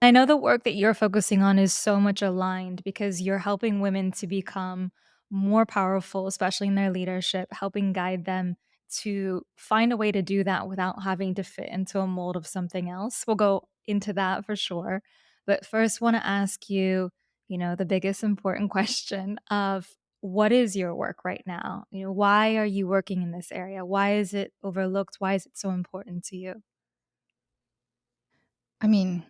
I know the work that you're focusing on is so much aligned because you're helping women to become more powerful, especially in their leadership, helping guide them to find a way to do that without having to fit into a mold of something else. We'll go into that for sure. But first, want to ask you, the biggest important question of what is your work right now? Why are you working in this area? Why is it overlooked? Why is it so important to you? I mean,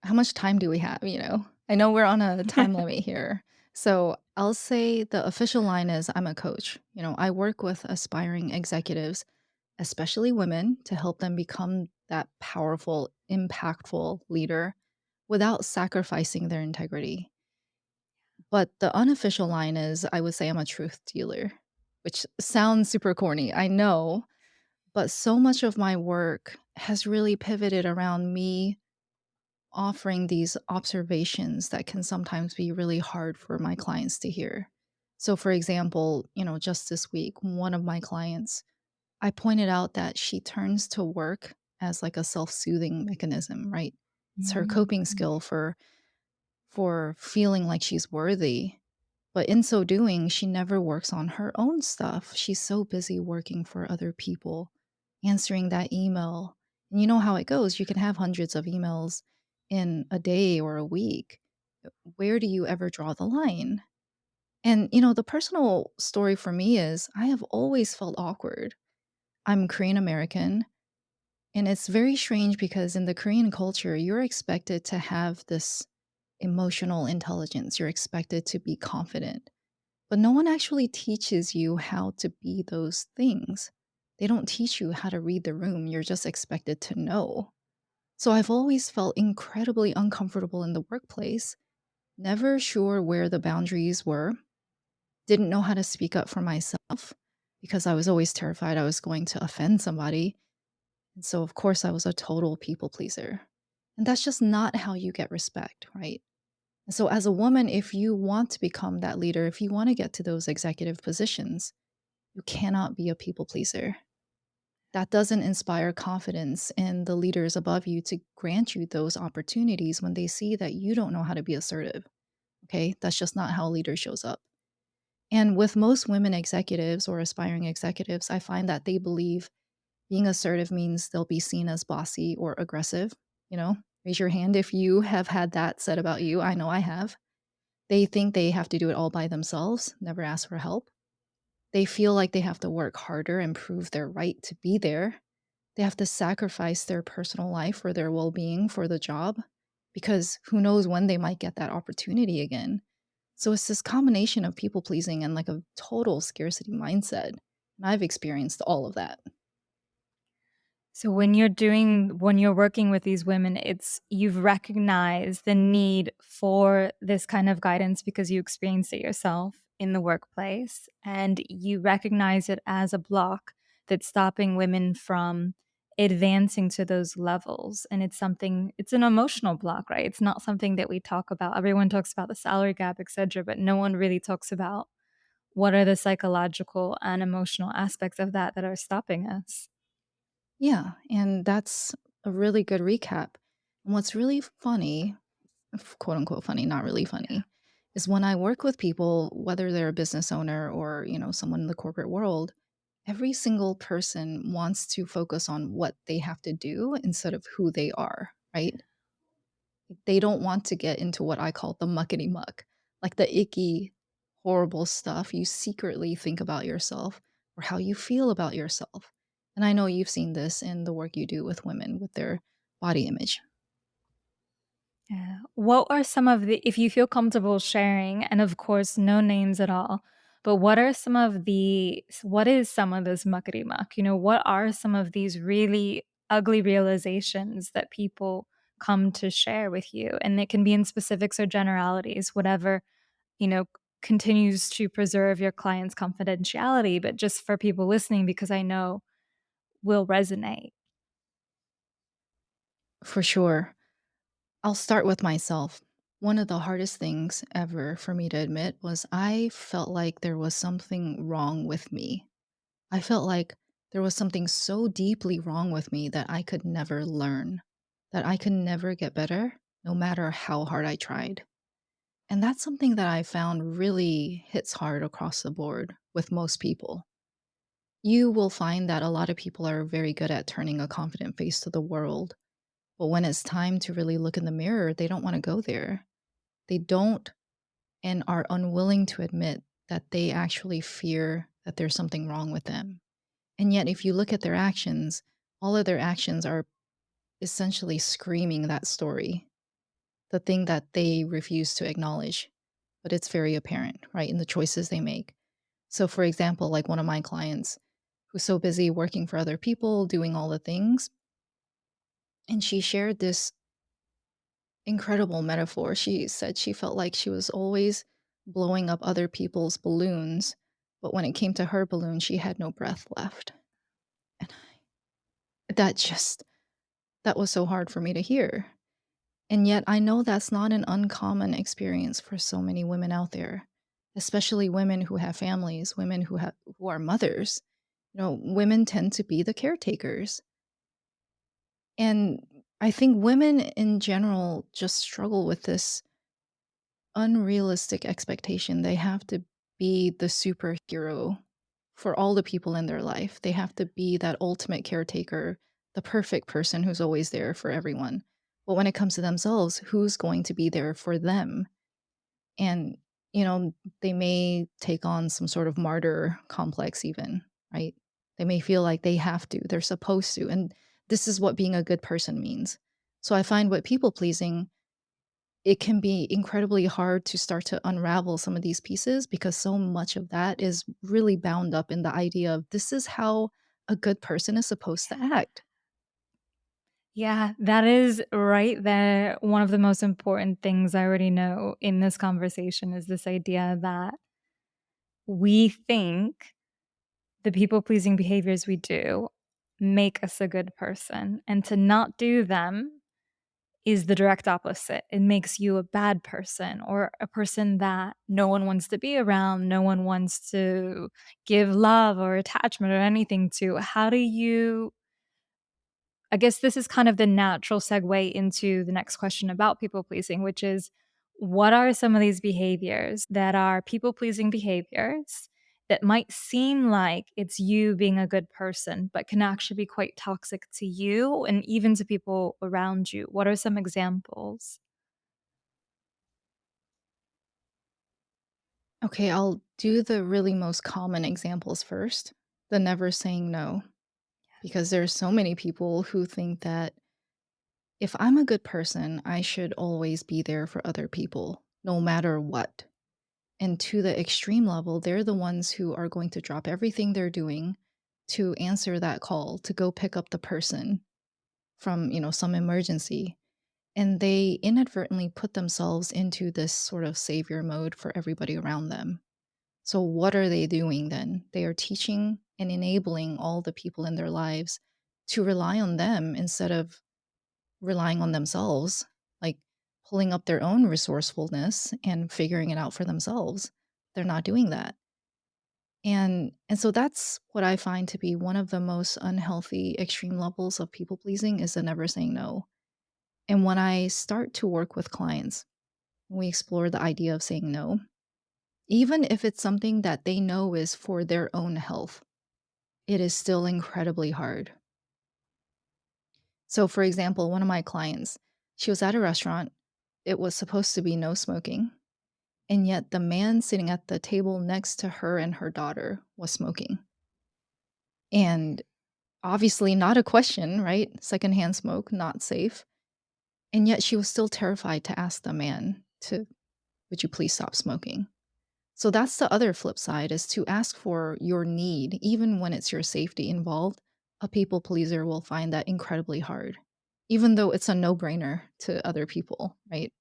how much time do we have? I know we're on a time limit here. So I'll say the official line is I'm a coach. I work with aspiring executives, especially women, to help them become that powerful, impactful leader without sacrificing their integrity. But the unofficial line is I would say I'm a truth dealer, which sounds super corny. I know, but so much of my work has really pivoted around me offering these observations that can sometimes be really hard for my clients to hear. So, for example, just this week, one of my clients, I pointed out that she turns to work as like a self-soothing mechanism, right? It's her Mm. coping skill for feeling like she's worthy. But in so doing, she never works on her own stuff. She's so busy working for other people, answering that email. And you know how it goes. You can have hundreds of emails in a day or a week. Where do you ever draw the line? And, the personal story for me is I have always felt awkward. I'm Korean American, and it's very strange because in the Korean culture, you're expected to have this emotional intelligence. You're expected to be confident. But no one actually teaches you how to be those things. They don't teach you how to read the room. You're just expected to know. So I've always felt incredibly uncomfortable in the workplace, never sure where the boundaries were, didn't know how to speak up for myself because I was always terrified I was going to offend somebody. And so, of course, I was a total people pleaser. And that's just not how you get respect, right? And so, as a woman, if you want to become that leader, if you want to get to those executive positions, you cannot be a people pleaser. That doesn't inspire confidence in the leaders above you to grant you those opportunities when they see that you don't know how to be assertive. Okay. That's just not how a leader shows up. And with most women executives or aspiring executives, I find that they believe being assertive means they'll be seen as bossy or aggressive. You know, raise your hand if you have had that said about you. I know I have. They think they have to do it all by themselves, never ask for help. They feel like they have to work harder and prove their right to be there. They have to sacrifice their personal life or their well being for the job because who knows when they might get that opportunity again. So it's this combination of people pleasing and like a total scarcity mindset. And I've experienced all of that. So when you're working with these women, it's you've recognized the need for this kind of guidance because you experienced it yourself in the workplace and you recognize it as a block that's stopping women from advancing to those levels, and it's an emotional block, right? It's not something that we talk about. Everyone talks about the salary gap, etc., but no one really talks about what are the psychological and emotional aspects of that are stopping us. Yeah. And that's a really good recap. And what's really funny, quote unquote funny, not really funny, is when I work with people, whether they're a business owner or, someone in the corporate world, every single person wants to focus on what they have to do instead of who they are, right? They don't want to get into what I call the muckety muck, like the icky, horrible stuff you secretly think about yourself or how you feel about yourself. And I know you've seen this in the work you do with women with their body image. Yeah. What are some of the, if you feel comfortable sharing, and of course, no names at all, but what is some of this muckety muck? What are some of these really ugly realizations that people come to share with you? And it can be in specifics or generalities, whatever, you know, continues to preserve your client's confidentiality, but just for people listening, because I know will resonate. For sure. I'll start with myself. One of the hardest things ever for me to admit was I felt like there was something wrong with me. I felt like there was something so deeply wrong with me that I could never learn, that I could never get better. no matter how hard I tried. And that's something that I found really hits hard across the board with most people. You will find that a lot of people are very good at turning a confident face to the world. But when it's time to really look in the mirror, they don't want to go there. They don't and are unwilling to admit that they actually fear that there's something wrong with them. And yet, if you look at their actions, all of their actions are essentially screaming that story, the thing that they refuse to acknowledge. But it's very apparent, right, in the choices they make. So, for example, like one of my clients who's so busy working for other people, doing all the things, and she shared this incredible metaphor. She said she felt like she was always blowing up other people's balloons, but when it came to her balloon, she had no breath left. And that just that was so hard for me to hear. And yet I know that's not an uncommon experience for so many women out there, especially women who have families, women who are mothers. Women tend to be the caretakers. And I think women in general just struggle with this unrealistic expectation. They have to be the superhero for all the people in their life. They have to be that ultimate caretaker, the perfect person who's always there for everyone. But when it comes to themselves, who's going to be there for them? And, they may take on some sort of martyr complex, even, right? They may feel like they have to, they're supposed to. And this is what being a good person means. So I find what people pleasing, it can be incredibly hard to start to unravel some of these pieces because so much of that is really bound up in the idea of this is how a good person is supposed to act. Yeah, that is right there. One of the most important things I already know in this conversation is this idea that we think the people pleasing behaviors we do make us a good person. And to not do them is the direct opposite. It makes you a bad person or a person that no one wants to be around, no one wants to give love or attachment or anything to. How do you I guess this is kind of the natural segue into the next question about people pleasing, which is what are some of these behaviors that are people pleasing behaviors that might seem like it's you being a good person, but can actually be quite toxic to you and even to people around you? What are some examples? Okay, I'll do the really most common examples first. The never saying no, because there are so many people who think that if I'm a good person, I should always be there for other people, no matter what. And to the extreme level, they're the ones who are going to drop everything they're doing to answer that call, to go pick up the person from, some emergency. And they inadvertently put themselves into this sort of savior mode for everybody around them. So what are they doing then? They are teaching and enabling all the people in their lives to rely on them instead of relying on themselves, like pulling up their own resourcefulness and figuring it out for themselves. They're not doing that. And so that's what I find to be one of the most unhealthy extreme levels of people pleasing is the never saying no. And when I start to work with clients, we explore the idea of saying no, even if it's something that they know is for their own health, it is still incredibly hard. So, for example, one of my clients, she was at a restaurant. It was supposed to be no smoking. And yet, the man sitting at the table next to her and her daughter was smoking. And obviously, not a question, right? Secondhand smoke, not safe. And yet, she was still terrified to ask the man to, would you please stop smoking? So that's the other flip side is to ask for your need, even when it's your safety involved. A people pleaser will find that incredibly hard, even though it's a no brainer to other people, right?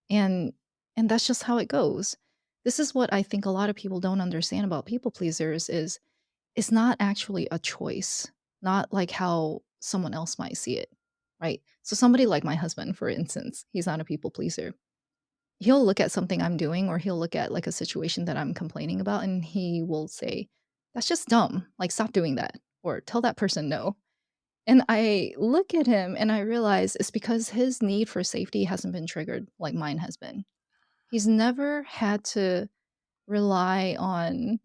And and that's just how it goes. This is what I think a lot of people don't understand about people pleasers is it's not actually a choice, not like how someone else might see it, right? So somebody like my husband, for instance, he's not a people pleaser. He'll look at something I'm doing or he'll look at, like, a situation that I'm complaining about, and he will say, "That's just dumb. Like, stop doing that," or "Tell that person no." And I look at him and I realize it's because his need for safety hasn't been triggered like mine has been. He's never had to rely on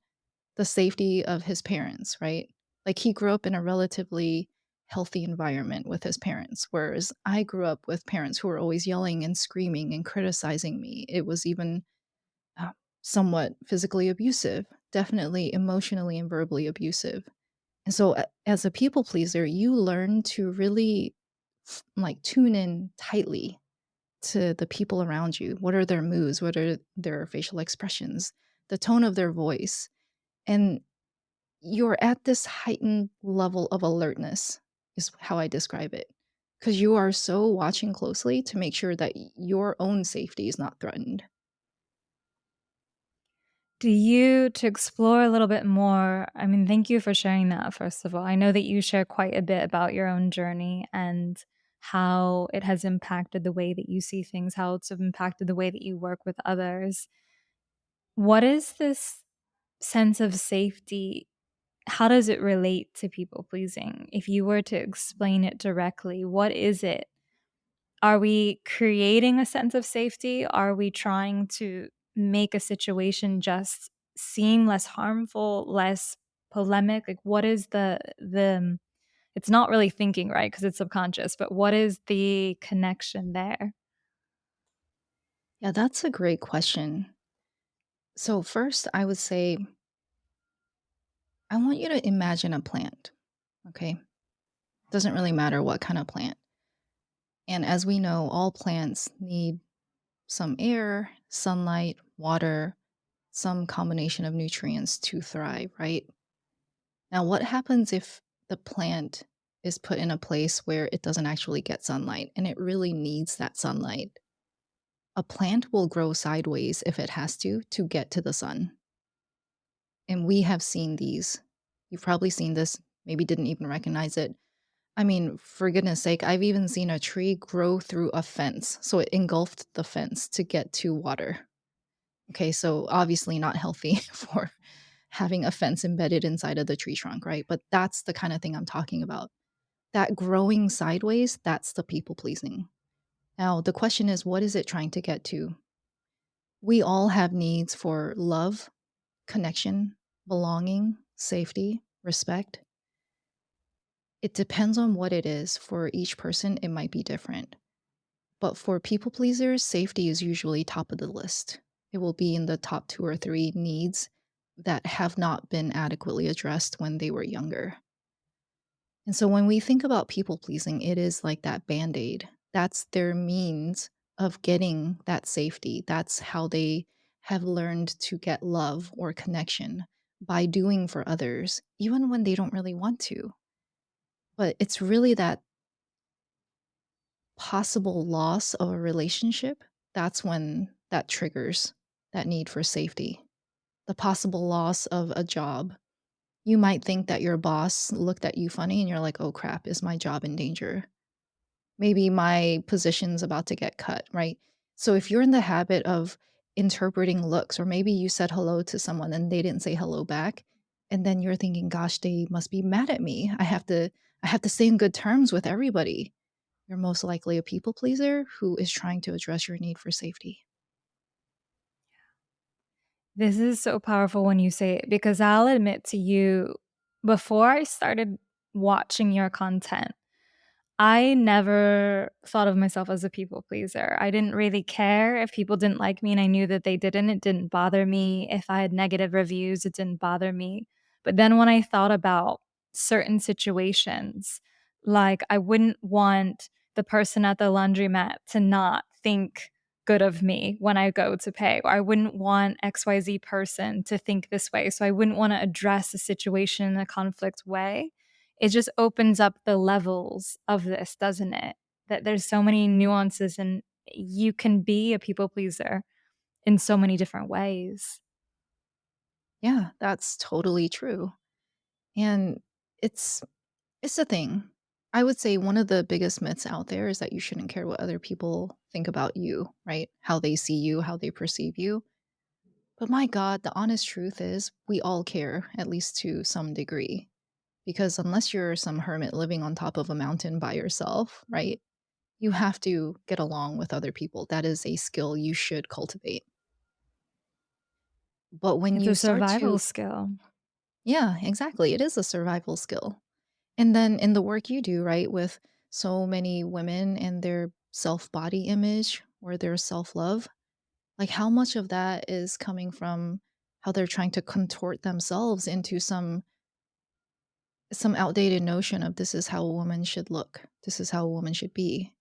the safety of his parents, right? Like he grew up in a relatively healthy environment with his parents, whereas I grew up with parents who were always yelling and screaming and criticizing me. It was even uh, somewhat physically abusive, definitely emotionally and verbally abusive. And so, as a people pleaser, you learn to really like tune in tightly to the people around you. What are their moods? What are their facial expressions? The tone of their voice. And you're at this heightened level of alertness, is how I describe it. Because you are so watching closely to make sure that your own safety is not threatened. Do you to explore a little bit more, I mean, thank you for sharing that, first of all. I know that you share quite a bit about your own journey and how it has impacted the way that you see things, how it's impacted the way that you work with others. What is this sense of safety? How does it relate to people pleasing? If you were to explain it directly, what is it? Are we creating a sense of safety? Are we trying to make a situation just seem less harmful, less polemic? Like what is the it's not really thinking, right? Because it's subconscious, but what is the connection there? Yeah, that's a great question. So, first, I would say, I want you to imagine a plant, okay? Doesn't really matter what kind of plant. And as we know, all plants need some air, sunlight, water, some combination of nutrients to thrive, right? Now, what happens if the plant is put in a place where it doesn't actually get sunlight and it really needs that sunlight? A plant will grow sideways if it has to get to the sun. And we have seen these. You've probably seen this, maybe didn't even recognize it. I mean, for goodness sake, I've even seen a tree grow through a fence. So it engulfed the fence to get to water. Okay, so obviously not healthy for having a fence embedded inside of the tree trunk, right? But that's the kind of thing I'm talking about. That growing sideways, that's the people pleasing. Now, the question is, what is it trying to get to? We all have needs for love, connection, belonging, safety, respect. It depends on what it is. For each person, it might be different. But for people pleasers, safety is usually top of the list. It will be in the top two or three needs that have not been adequately addressed when they were younger. And so when we think about people pleasing, it is like that band aid. That's their means of getting that safety. That's how they have learned to get love or connection by doing for others, even when they don't really want to. But it's really that possible loss of a relationship, that's when that triggers that need for safety. The possible loss of a job. You might think that your boss looked at you funny and you're like, oh crap, is my job in danger? Maybe my position's about to get cut, right? So if you're in the habit of interpreting looks, or maybe you said hello to someone and they didn't say hello back, and then you're thinking, gosh, they must be mad at me. I have to stay in good terms with everybody. You're most likely a people pleaser who is trying to address your need for safety. This is so powerful when you say it because I'll admit to you, before I started watching your content, I never thought of myself as a people pleaser. I didn't really care if people didn't like me and I knew that they didn't. It didn't bother me. If I had negative reviews, it didn't bother me. But then when I thought about certain situations, like I wouldn't want the person at the laundromat to not think good of me when I go to pay, or I wouldn't want XYZ person to think this way. So I wouldn't want to address a situation in a conflict way. It just opens up the levels of this, doesn't it? That there's so many nuances and you can be a people pleaser in so many different ways. Yeah, that's totally true. And it's it's a thing. I would say one of the biggest myths out there is that you shouldn't care what other people think about you, right? How they see you, how they perceive you. But my God, the honest truth is we all care, at least to some degree. because unless you're some hermit living on top of a mountain by yourself, right? You have to get along with other people. That is a skill you should cultivate. But when It's you a start survival to skill. yeah, exactly. It is a survival skill. And then in the work you do, right, with so many women and their self body image or their self love, like how much of that is coming from how they're trying to contort themselves into some outdated notion of this is how a woman should look. This is how a woman should be.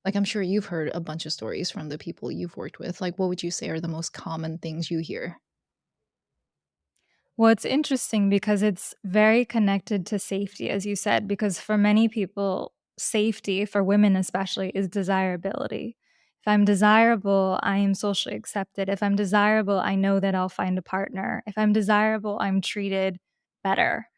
Like I'm sure you've heard a bunch of stories from the people you've worked with. Like what would you say are the most common things you hear? Well, it's interesting because it's very connected to safety, as you said, because for many people, safety, for women especially, is desirability. If I'm desirable, I am socially accepted. If I'm desirable, I know that I'll find a partner. If I'm desirable, I'm treated better.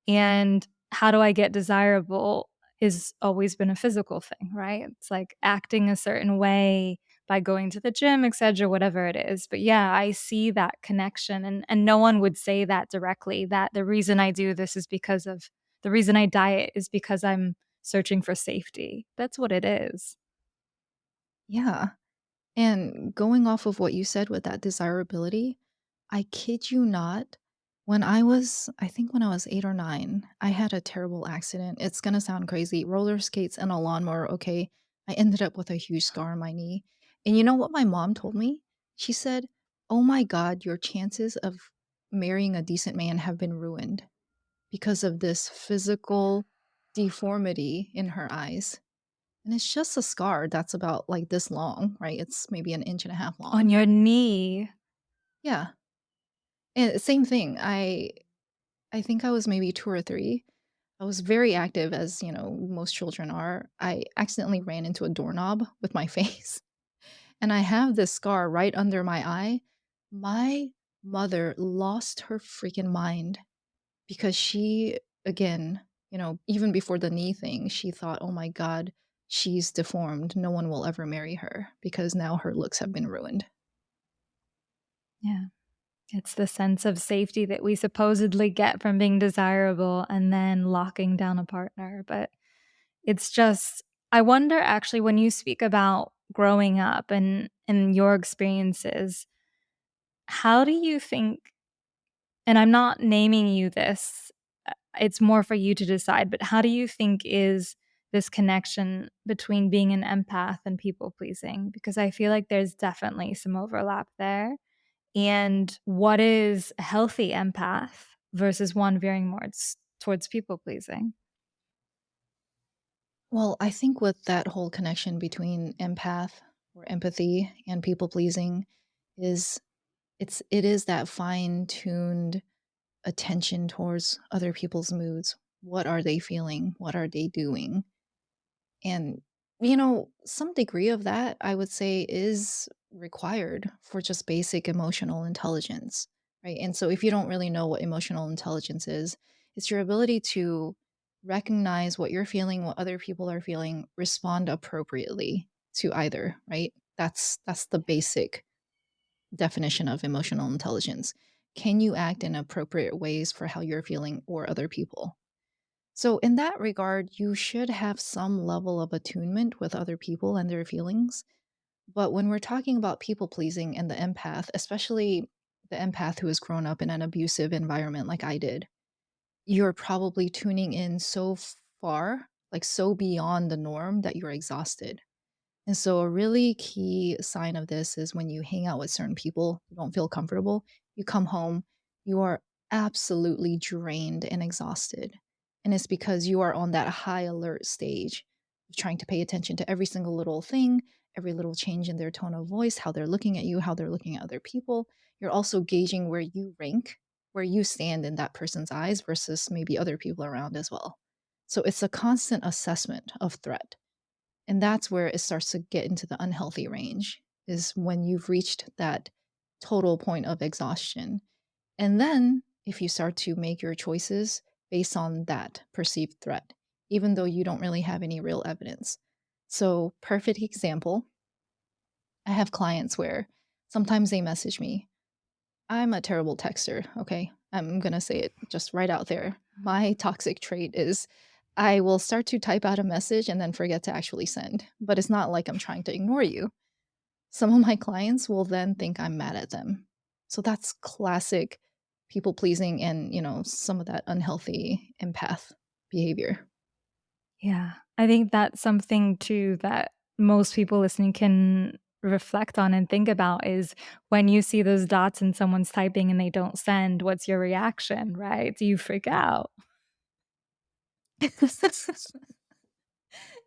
And how do I get desirable is always been a physical thing, right? It's like acting a certain way by going to the gym, etcetera, whatever it is. But yeah, I see that connection and no one would say that directly, that the reason I do this is because of the reason I diet is because I'm searching for safety. That's what it is. Yeah. And going off of what you said with that desirability, I kid you not, I think when I was 8 or 9, I had a terrible accident. It's going to sound crazy. Roller skates and a lawnmower. Okay. I ended up with a huge scar on my knee. And you know what my mom told me? She said, "Oh my God, your chances of marrying a decent man have been ruined because of this physical deformity in her eyes." And it's just a scar that's about like this long, right? It's maybe an inch and a half On long. your knee. Yeah. And same thing. I think I was maybe 2 or 3. I was very active as, most children are. I accidentally ran into a doorknob with my face, and I have this scar right under my eye. My mother lost her freaking mind because she again, even before the knee thing, she thought, "Oh my god, she's deformed. No one will ever marry her because now her looks have been ruined." Yeah. It's the sense of safety that we supposedly get from being desirable and then locking down a partner. But it's just, I wonder actually when you speak about growing up and your experiences, how do you think, and I'm not naming you this, it's more for you to decide, but how do you think is this connection between being an empath and people pleasing? Because I feel like there's definitely some overlap there. And what is a healthy empath versus one veering more towards people pleasing? Well, I think with that whole connection between empath or empathy and people pleasing is it is that fine-tuned attention towards other people's moods. What are they feeling? What are they doing? And, some degree of that, I would say, is required for just basic emotional intelligence, right? And so, if you don't really know what emotional intelligence is, it's your ability to recognize what you're feeling, what other people are feeling, respond appropriately to either, right? That's the basic definition of emotional intelligence. Can you act in appropriate ways for how you're feeling or other people? So, in that regard, you should have some level of attunement with other people and their feelings. But when we're talking about people pleasing and the empath, especially the empath who has grown up in an abusive environment like I did, you're probably tuning in so far, like so beyond the norm that you're exhausted. And so, a really key sign of this is when you hang out with certain people who don't feel comfortable, you come home, you are absolutely drained and exhausted. And it's because you are on that high alert stage of trying to pay attention to every single little thing, every little change in their tone of voice, how they're looking at you, how they're looking at other people. You're also gauging where you rank, where you stand in that person's eyes versus maybe other people around as well. So, it's a constant assessment of threat, and that's where it starts to get into the unhealthy range, is when you've reached that total point of exhaustion. And then if you start to make your choices based on that perceived threat, even though you don't really have any real evidence. So, perfect example, I have clients where sometimes they message me. I'm a terrible texter, okay? I'm going to say it just right out there. my toxic trait is I will start to type out a message and then forget to actually send. But it's not like I'm trying to ignore you. Some of my clients will then think I'm mad at them. So that's classic people pleasing and, some of that unhealthy empath behavior. Yeah. I think that's something too that most people listening can reflect on and think about is when you see those dots and someone's typing and they don't send, what's your reaction, right? Do you freak out?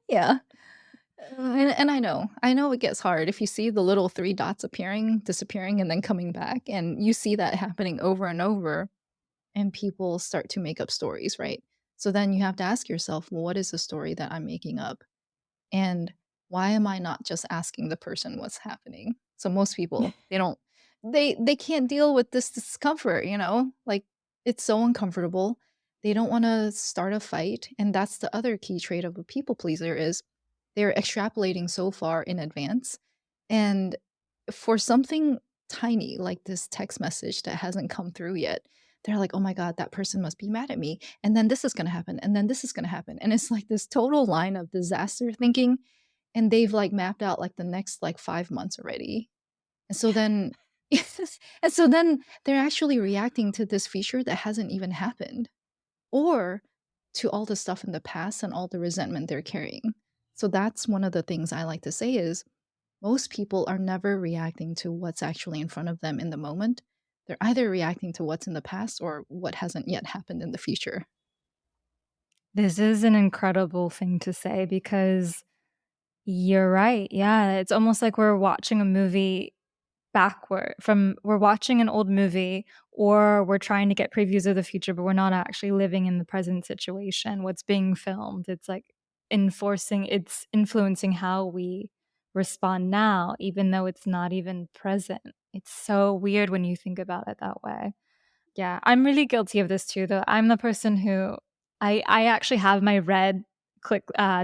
Yeah. And I know it gets hard if you see the little three dots appearing, disappearing, and then coming back, and you see that happening over and over, and people start to make up stories, right? So then you have to ask yourself, well, what is the story that I'm making up? And why am I not just asking the person what's happening? So most people, they can't deal with this discomfort, Like it's so uncomfortable. They don't want to start a fight, and that's the other key trait of a people pleaser is they're extrapolating so far in advance. And for something tiny like this text message that hasn't come through yet, they're like, "Oh my god, that person must be mad at me, and then this is gonna happen, and then this is gonna happen." And it's like this total line of disaster thinking, and they've, like, mapped out, like, the next, like, 5 months already. And so then and so then they're actually reacting to this feature that hasn't even happened, or to all the stuff in the past and all the resentment they're carrying. So that's one of the things I like to say is most people are never reacting to what's actually in front of them in the moment. They're either reacting to what's in the past or what hasn't yet happened in the future. This is an incredible thing to say because you're right. Yeah, it's almost like we're watching a movie we're watching an old movie or we're trying to get previews of the future, but we're not actually living in the present situation, what's being filmed. It's like it's influencing how we respond now, even though it's not even present. It's so weird when you think about it that way. Yeah, I'm really guilty of this too, though. I'm the person who I actually have my red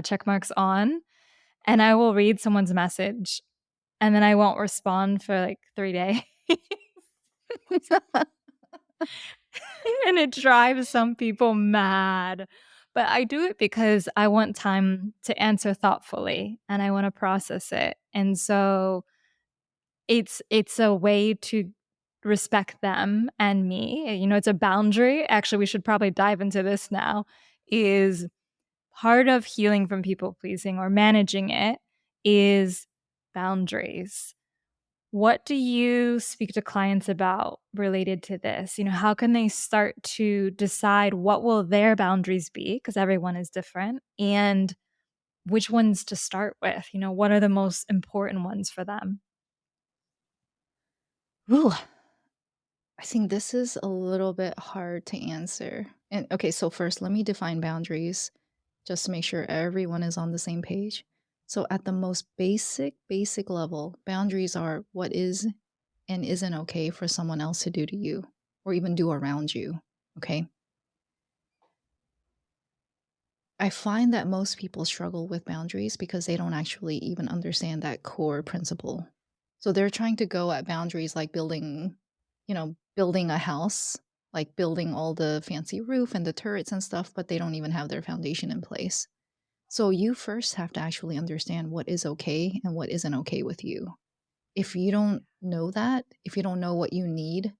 check marks on, and I will read someone's message, and then I won't respond for, like, 3 days, and it drives some people mad. But I do it because I want time to answer thoughtfully, and I wanna process it, and so it's a way to respect them and me. It's a boundary. Actually, we should probably dive into this now, is part of healing from people pleasing or managing it is boundaries. What do you speak to clients about related to this? How can they start to decide what will their boundaries be, because everyone is different, and which ones to start with? What are the most important ones for them? Ooh, I think this is a little bit hard to answer. And okay, so first, let me define boundaries just to make sure everyone is on the same page. So, at the most basic level, boundaries are what is and isn't okay for someone else to do to you or even do around you. Okay. I find that most people struggle with boundaries because they don't actually even understand that core principle. So they're trying to go at boundaries like building a house, like building all the fancy roof and the turrets and stuff, but they don't even have their foundation in place. So you first have to actually understand what is okay and what isn't okay with you. If you don't know that, if you don't know what you need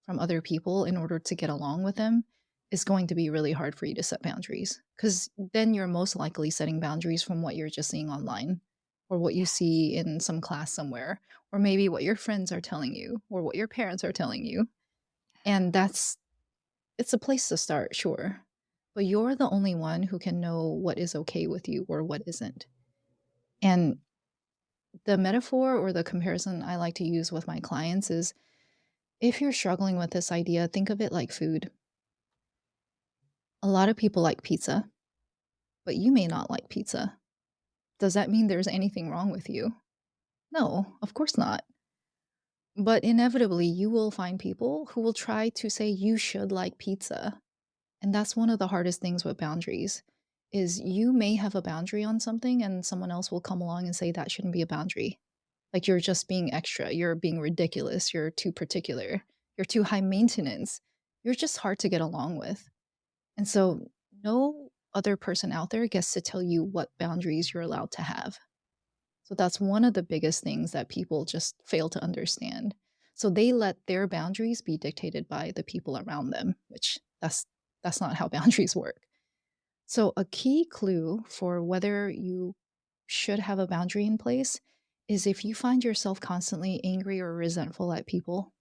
from other people in order to get along with them, it's going to be really hard for you to set boundaries because then you're most likely setting boundaries from what you're just seeing online or what you see in some class somewhere or maybe what your friends are telling you or what your parents are telling you. And it's a place to start, sure. But you're the only one who can know what is okay with you or what isn't. And the metaphor or the comparison I like to use with my clients is if you're struggling with this idea, think of it like food. A lot of people like pizza, but you may not like pizza. Does that mean there's anything wrong with you? No, of course not. But inevitably, you will find people who will try to say you should like pizza. And that's one of the hardest things with boundaries is you may have a boundary on something and someone else will come along and say that shouldn't be a boundary. Like you're just being extra, you're being ridiculous, you're too particular, you're too high maintenance. You're just hard to get along with. And so no other person out there gets to tell you what boundaries you're allowed to have. So that's one of the biggest things that people just fail to understand. So they let their boundaries be dictated by the people around them, which that's not how boundaries work. So a key clue for whether you should have a boundary in place is if you find yourself constantly angry or resentful at people,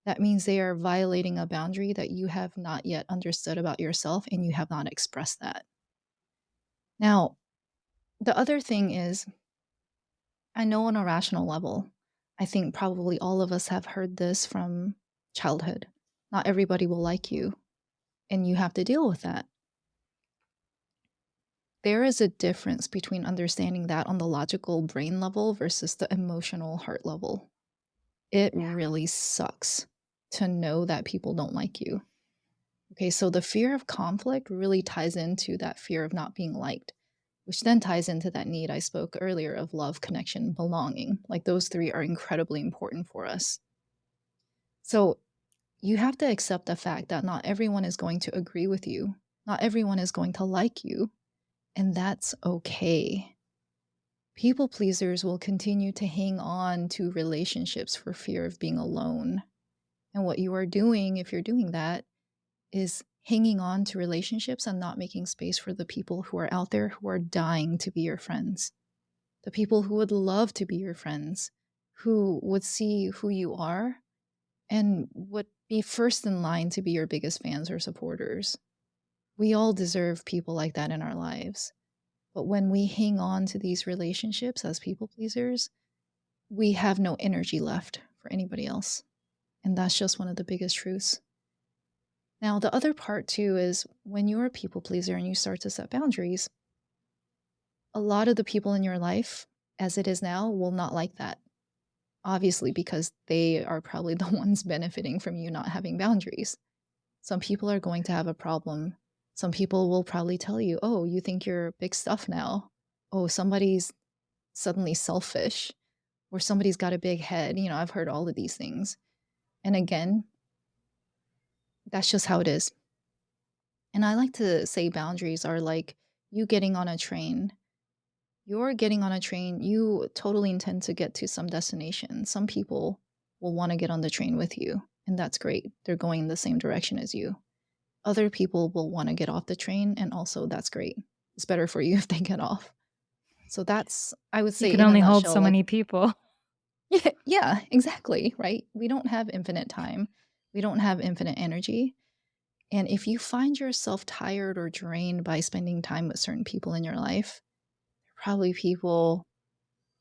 that means they are violating a boundary that you have not yet understood about yourself and you have not expressed that. Now, the other thing is, I know on a rational level, I think probably all of us have heard this from childhood. Not everybody will like you, and you have to deal with that. There is a difference between understanding that on the logical brain level versus the emotional heart level. It Yeah. really sucks to know that people don't like you. Okay, so the fear of conflict really ties into that fear of not being liked, which then ties into that need I spoke earlier of love, connection, belonging. Like those three are incredibly important for us. So you have to accept the fact that not everyone is going to agree with you, not everyone is going to like you, and that's okay. People pleasers will continue to hang on to relationships for fear of being alone. And what you are doing, if you're doing that, is hanging on to relationships and not making space for the people who are out there who are dying to be your friends. The people who would love to be your friends, who would see who you are and would be first in line to be your biggest fans or supporters. We all deserve people like that in our lives. But when we hang on to these relationships as people pleasers, we have no energy left for anybody else. And that's just one of the biggest truths. Now, the other part too is when you're a people pleaser and you start to set boundaries, a lot of the people in your life, as it is now, will not like that. Obviously, because they are probably the ones benefiting from you not having boundaries. Some people are going to have a problem. Some people will probably tell you, oh, you think you're big stuff now. Oh, somebody's suddenly selfish or somebody's got a big head. I've heard all of these things. And again, that's just how it is. And I like to say boundaries are like you getting on a train. You're getting on a train, you totally intend to get to some destination. Some people will want to get on the train with you, and that's great. They're going in the same direction as you. Other people will want to get off the train, and also that's great. It's better for you if they get off. So that's, I would You say can in a only hold nutshell, so like, many people. yeah, yeah, exactly, right? We don't have infinite time. We don't have infinite energy. And if you find yourself tired or drained by spending time with certain people in your life, they're probably people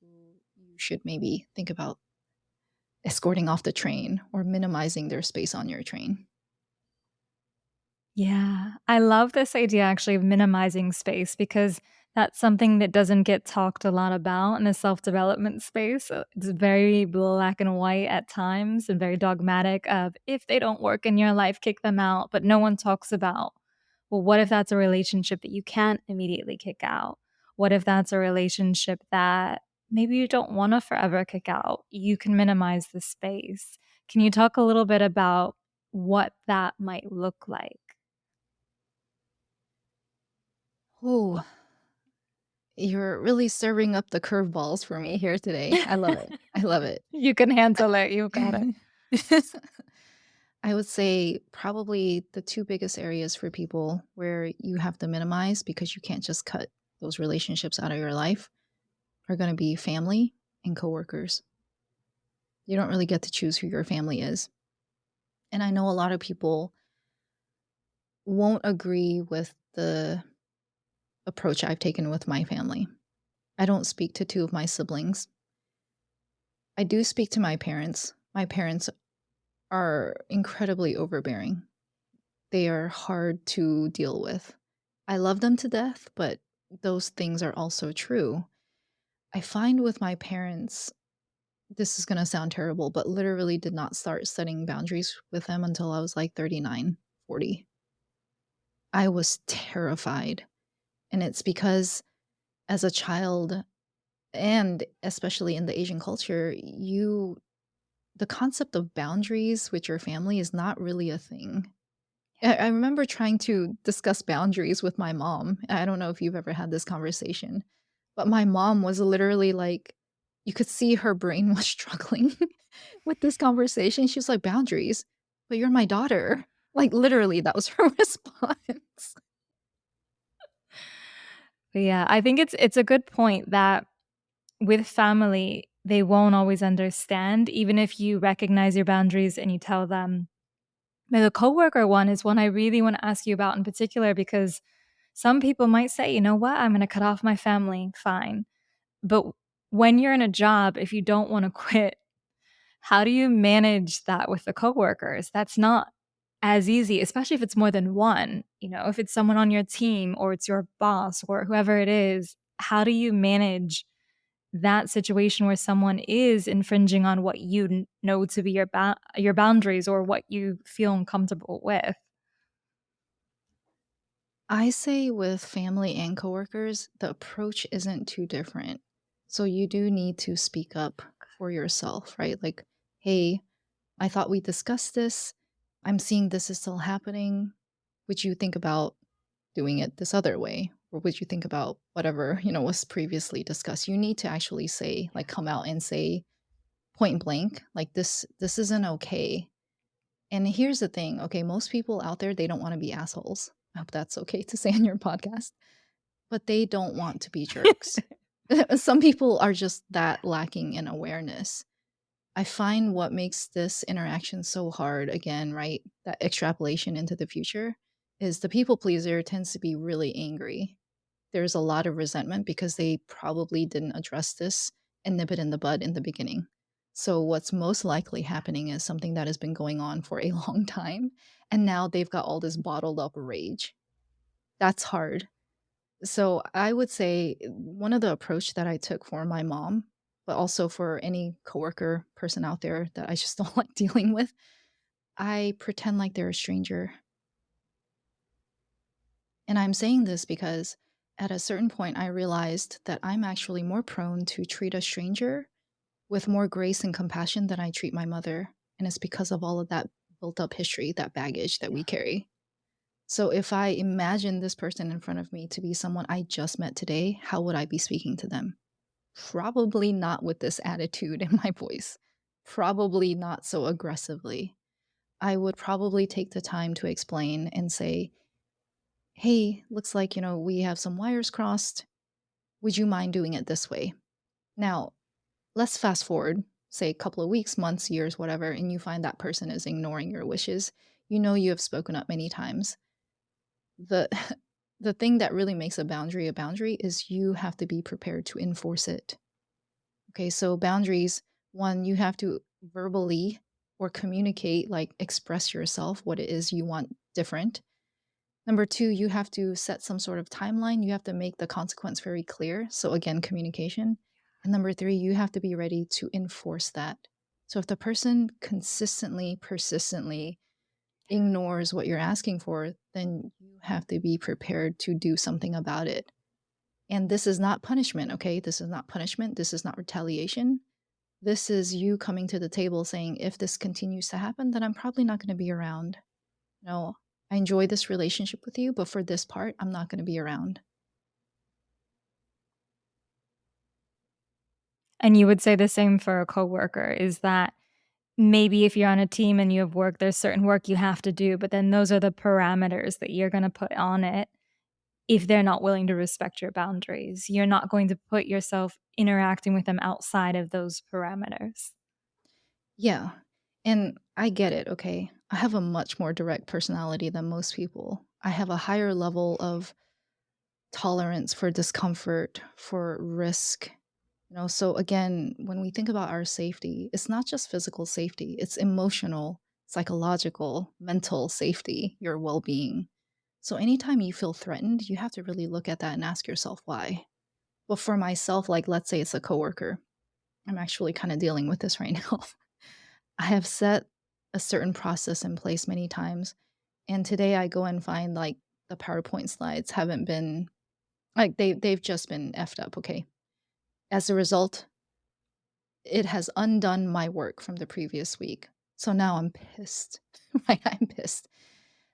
who you should maybe think about escorting off the train or minimizing their space on your train. Yeah, I love this idea actually of minimizing space because that's something that doesn't get talked a lot about in the self-development space. It's very black and white at times and very dogmatic of if they don't work in your life, kick them out. But no one talks about, well, what if that's a relationship that you can't immediately kick out? What if that's a relationship that maybe you don't want to forever kick out? You can minimize the space. Can you talk a little bit about what that might look like? Oh, you're really serving up the curveballs for me here today. I love it. I love it. You can handle it, you got it. I would say probably the two biggest areas for people where you have to minimize because you can't just cut those relationships out of your life are going to be family and coworkers. You don't really get to choose who your family is. And I know a lot of people won't agree with the approach I've taken with my family. I don't speak to two of my siblings. I do speak to my parents. My parents are incredibly overbearing. They are hard to deal with. I love them to death, but those things are also true. I find with my parents, this is going to sound terrible, but literally did not start setting boundaries with them until I was like 39, 40. I was terrified. And it's because as a child, and especially in the Asian culture, the concept of boundaries with your family is not really a thing. I remember trying to discuss boundaries with my mom. I don't know if you've ever had this conversation, but my mom was literally like, you could see her brain was struggling with this conversation. She was like, "Boundaries? But you're my daughter." Like, literally, that was her response. But yeah, I think it's a good point that with family, they won't always understand, even if you recognize your boundaries and you tell them. Now, the coworker one is one I really want to ask you about in particular because some people might say, you know what, I'm going to cut off my family, fine. But when you're in a job, if you don't want to quit, how do you manage that with the coworkers? That's not as easy, especially if it's more than one. You know, if it's someone on your team or it's your boss or whoever it is, how do you manage that situation where someone is infringing on what you know to be your boundaries or what you feel uncomfortable with? I say with family and coworkers, the approach isn't too different. So you do need to speak up for yourself, right? Like, "Hey, I thought we discussed this. I'm seeing this is still happening. Would you think about doing it this other way? Or would you think about whatever, was previously discussed?" You need to actually say, like, come out and say point blank, like, this isn't okay. And here's the thing, okay, most people out there, they don't want to be assholes. I hope that's okay to say on your podcast, but they don't want to be jerks. Some people are just that lacking in awareness. I find what makes this interaction so hard, again, right? That extrapolation into the future is the people pleaser tends to be really angry. There's a lot of resentment because they probably didn't address this and nip it in the bud in the beginning. So, what's most likely happening is something that has been going on for a long time. And now they've got all this bottled up rage. That's hard. So, I would say one of the approach that I took for my mom, but also for any coworker person out there that I just don't like dealing with, I pretend like they're a stranger. And I'm saying this because at a certain point, I realized that I'm actually more prone to treat a stranger with more grace and compassion than I treat my mother. And it's because of all of that built up history, that baggage that we carry. So if I imagine this person in front of me to be someone I just met today, how would I be speaking to them? Probably not with this attitude in my voice. Probably not so aggressively. I would probably take the time to explain and say, "Hey, looks like, we have some wires crossed. Would you mind doing it this way?" Now, let's fast forward, say a couple of weeks, months, years, whatever, and you find that person is ignoring your wishes. You know you have spoken up many times. The the thing that really makes a boundary is you have to be prepared to enforce it. Okay, so boundaries, one, you have to verbally or communicate, like express yourself what it is you want different. Number two, you have to set some sort of timeline. You have to make the consequence very clear. So, again, communication. And number three, you have to be ready to enforce that. So, if the person consistently, persistently ignores what you're asking for, then you have to be prepared to do something about it. And this is not punishment, okay? This is not punishment. This is not retaliation. This is you coming to the table saying, if this continues to happen, then I'm probably not going to be around. No, I enjoy this relationship with you, but for this part, I'm not going to be around. And you would say the same for a coworker, is that maybe if you're on a team and you have work, there's certain work you have to do, but then those are the parameters that you're gonna put on it if they're not willing to respect your boundaries. You're not going to put yourself interacting with them outside of those parameters. Yeah. And I get it, okay? I have a much more direct personality than most people. I have a higher level of tolerance for discomfort, for risk. So again, when we think about our safety, it's not just physical safety, it's emotional, psychological, mental safety, your well being. So anytime you feel threatened, you have to really look at that and ask yourself why. But for myself, like let's say it's a coworker, I'm actually kind of dealing with this right now. I have set a certain process in place many times. And today I go and find like the PowerPoint slides haven't been like they've just been effed up, okay? As a result, it has undone my work from the previous week. So now I'm pissed. Right? I'm pissed.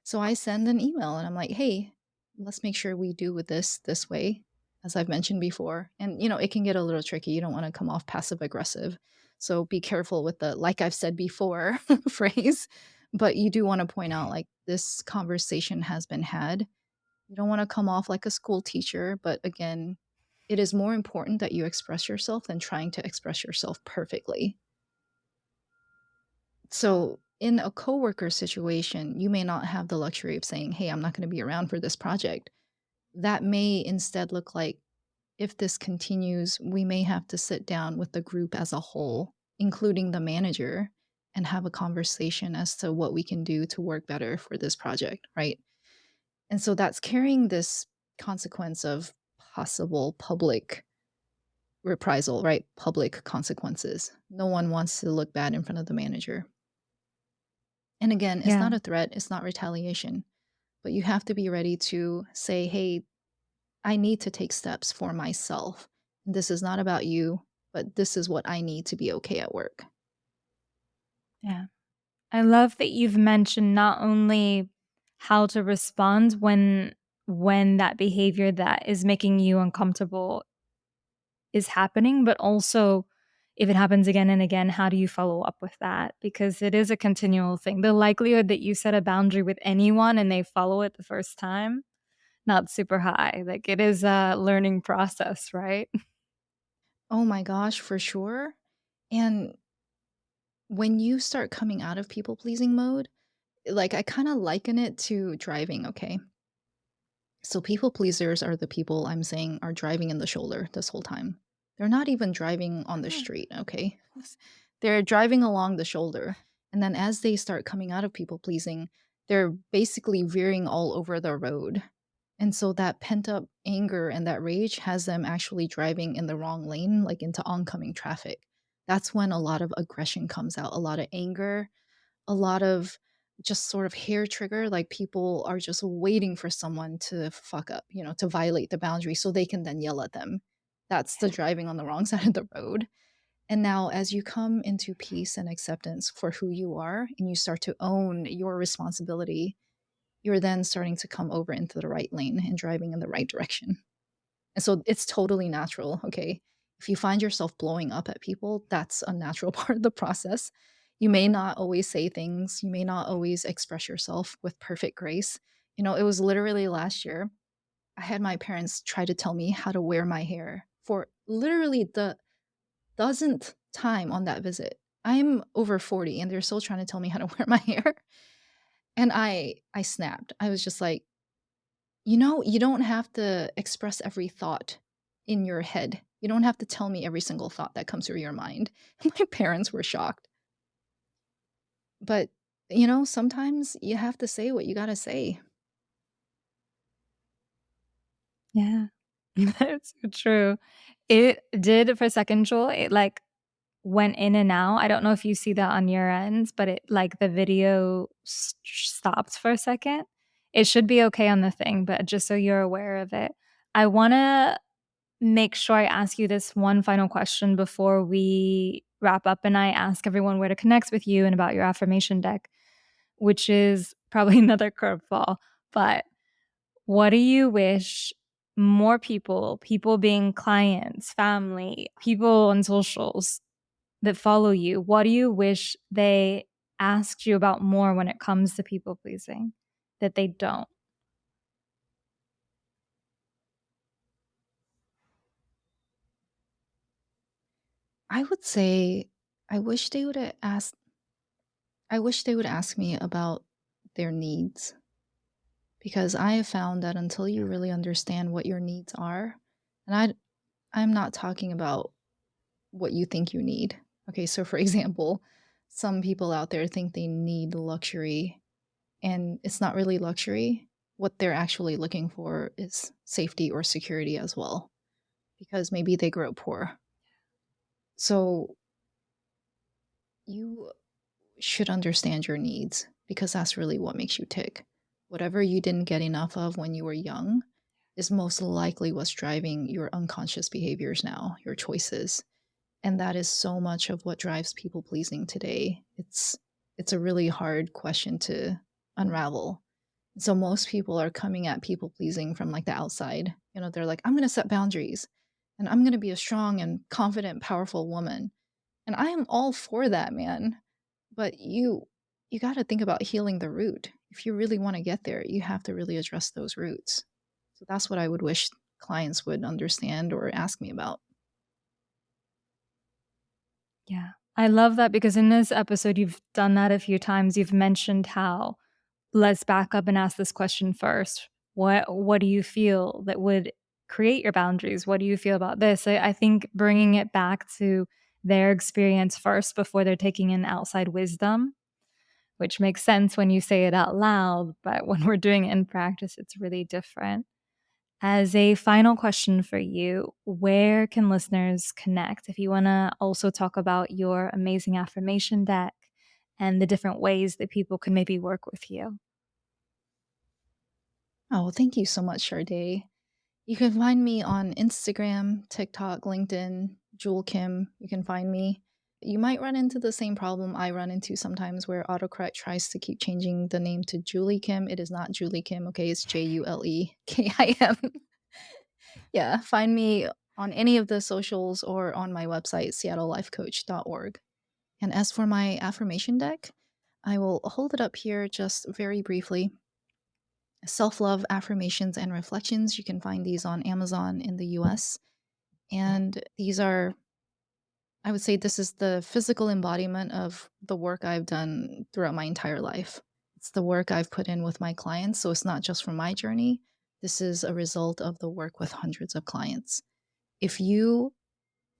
So I send an email and I'm like, "Hey, let's make sure we do with this way," as I've mentioned before. And it can get a little tricky. You don't want to come off passive aggressive. So be careful with the like I've said before phrase, but you do want to point out like this conversation has been had. You don't want to come off like a school teacher, but again, it is more important that you express yourself than trying to express yourself perfectly. So, in a coworker situation, you may not have the luxury of saying, "Hey, I'm not going to be around for this project." That may instead look like, if this continues, we may have to sit down with the group as a whole, including the manager, and have a conversation as to what we can do to work better for this project, right? And so that's carrying this consequence of possible public reprisal, right? Public consequences. No one wants to look bad in front of the manager. And again, it's Yeah. not a threat, it's not retaliation, but you have to be ready to say, "Hey, I need to take steps for myself. This is not about you, but this is what I need to be okay at work." Yeah. I love that you've mentioned not only how to respond when that behavior that is making you uncomfortable is happening, but also if it happens again and again, how do you follow up with that? Because it is a continual thing. The likelihood that you set a boundary with anyone and they follow it the first time, not super high. Like it is a learning process, right? Oh my gosh, for sure. And when you start coming out of people pleasing mode, like I kind of liken it to driving, okay? So people pleasers are the people I'm saying are driving in the shoulder this whole time. They're not even driving on the Mm. street, okay? They're driving along the shoulder. And then as they start coming out of people pleasing, they're basically veering all over the road. And so that pent up anger and that rage has them actually driving in the wrong lane, like into oncoming traffic. That's when a lot of aggression comes out, a lot of anger, a lot of just sort of hair trigger, like people are just waiting for someone to fuck up, to violate the boundary so they can then yell at them. That's the driving on the wrong side of the road. And now, as you come into peace and acceptance for who you are and you start to own your responsibility, you're then starting to come over into the right lane and driving in the right direction. And so it's totally natural, okay? If you find yourself blowing up at people, that's a natural part of the process. You may not always say things, you may not always express yourself with perfect grace. It was literally last year, I had my parents try to tell me how to wear my hair for literally the doesn't time on that visit. I'm over 40 and they're still trying to tell me how to wear my hair. And I snapped. I was just like, you don't have to express every thought in your head. You don't have to tell me every single thought that comes through your mind." My parents were shocked. But, sometimes you have to say what you got to say. Yeah. That's so true. It did for a second, Joel, it, like, went in and out. I don't know if you see that on your end, but it like, the video stopped for a second. It should be okay on the thing, but just so you're aware of it. I wanna make sure I ask you this one final question before we wrap up, and I ask everyone where to connect with you and about your affirmation deck, which is probably another curveball, but what do you wish more people being clients, family, people on socials that follow you, what do you wish they asked you about more when it comes to people pleasing that they don't? I would say I wish they would have asked I wish they would ask me about their needs, because I have found that until you really understand what your needs are, and I'm not talking about what you think you need. Okay, so for example, some people out there think they need luxury, and it's not really luxury. What they're actually looking for is safety or security as well, because maybe they grew up poor. So you should understand your needs because that's really what makes you tick. Whatever you didn't get enough of when you were young is most likely what's driving your unconscious behaviors now, your choices. And that is so much of what drives people pleasing today. It's a really hard question to unravel. So most people are coming at people pleasing from like the outside. You know, they're like, I'm going to set boundaries and I'm going to be a strong and confident, powerful woman. And I am all for that, man. But you got to think about healing the root. If you really want to get there, you have to really address those roots. So that's what I would wish clients would understand or ask me about. Yeah. I love that because in this episode, you've done that a few times. You've mentioned how let's back up and ask this question first. What do you feel that would create your boundaries? What do you feel about this? I think bringing it back to their experience first before they're taking in outside wisdom, which makes sense when you say it out loud, but when we're doing it in practice, it's really different. As a final question for you, where can listeners connect? If you want to also talk about your amazing affirmation deck and the different ways that people can maybe work with you. Oh, well, thank you so much, Chardé. You can find me on Instagram, TikTok, LinkedIn, Jule Kim. You can find me. You might run into the same problem I run into sometimes where autocorrect tries to keep changing the name to Julie Kim. It is not Julie Kim, okay? It's JuleKim. Yeah, find me on any of the socials or on my website, seattlelifecoach.org. And as for my affirmation deck, I will hold it up here just very briefly. Self love affirmations and reflections. You can find these on Amazon in the US. And these are, I would say, this is the physical embodiment of the work I've done throughout my entire life. It's the work I've put in with my clients. So it's not just from my journey. This is a result of the work with hundreds of clients. If you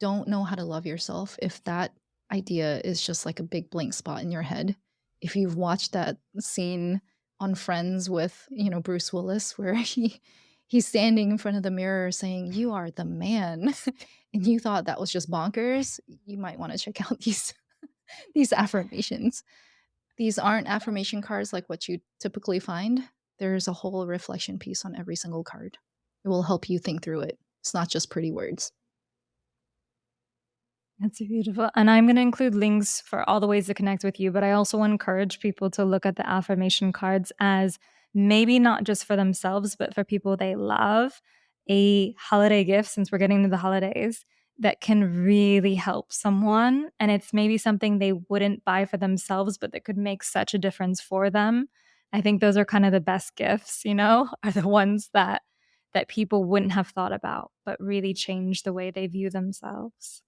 don't know how to love yourself, if that idea is just like a big blank spot in your head, if you've watched that scene on Friends with, Bruce Willis where he's standing in front of the mirror saying, "You are the man," and you thought that was just bonkers, you might want to check out these affirmations. These aren't affirmation cards like what you typically find. There's a whole reflection piece on every single card. It will help you think through it. It's not just pretty words. That's beautiful. And I'm going to include links for all the ways to connect with you, but I also encourage people to look at the affirmation cards as maybe not just for themselves, but for people they love, a holiday gift since we're getting to the holidays that can really help someone. And it's maybe something they wouldn't buy for themselves, but that could make such a difference for them. I think those are kind of the best gifts, are the ones that people wouldn't have thought about, but really change the way they view themselves.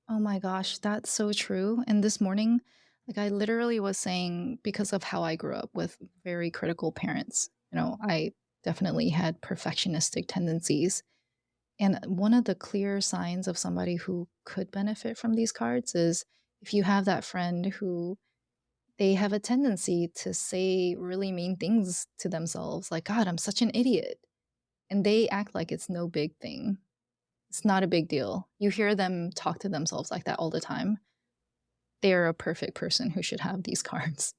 Oh my gosh, that's so true. And this morning, like I literally was saying, because of how I grew up with very critical parents, I definitely had perfectionistic tendencies. And one of the clear signs of somebody who could benefit from these cards is if you have that friend who they have a tendency to say really mean things to themselves, like, God, I'm such an idiot. And they act like it's no big thing. It's not a big deal. You hear them talk to themselves like that all the time. They're a perfect person who should have these cards.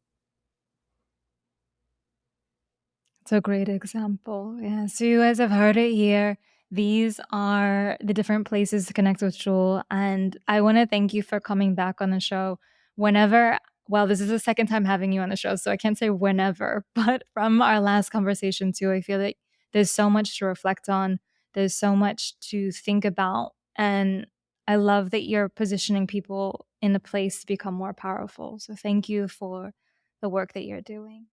It's a great example. Yeah. So you guys have heard it here. These are the different places to connect with Jewel. And I want to thank you for coming back on the show whenever. Well, this is the second time having you on the show, so I can't say whenever, but from our last conversation too, I feel like there's so much to reflect on. There's so much to think about. And I love that you're positioning people in a place to become more powerful. So thank you for the work that you're doing.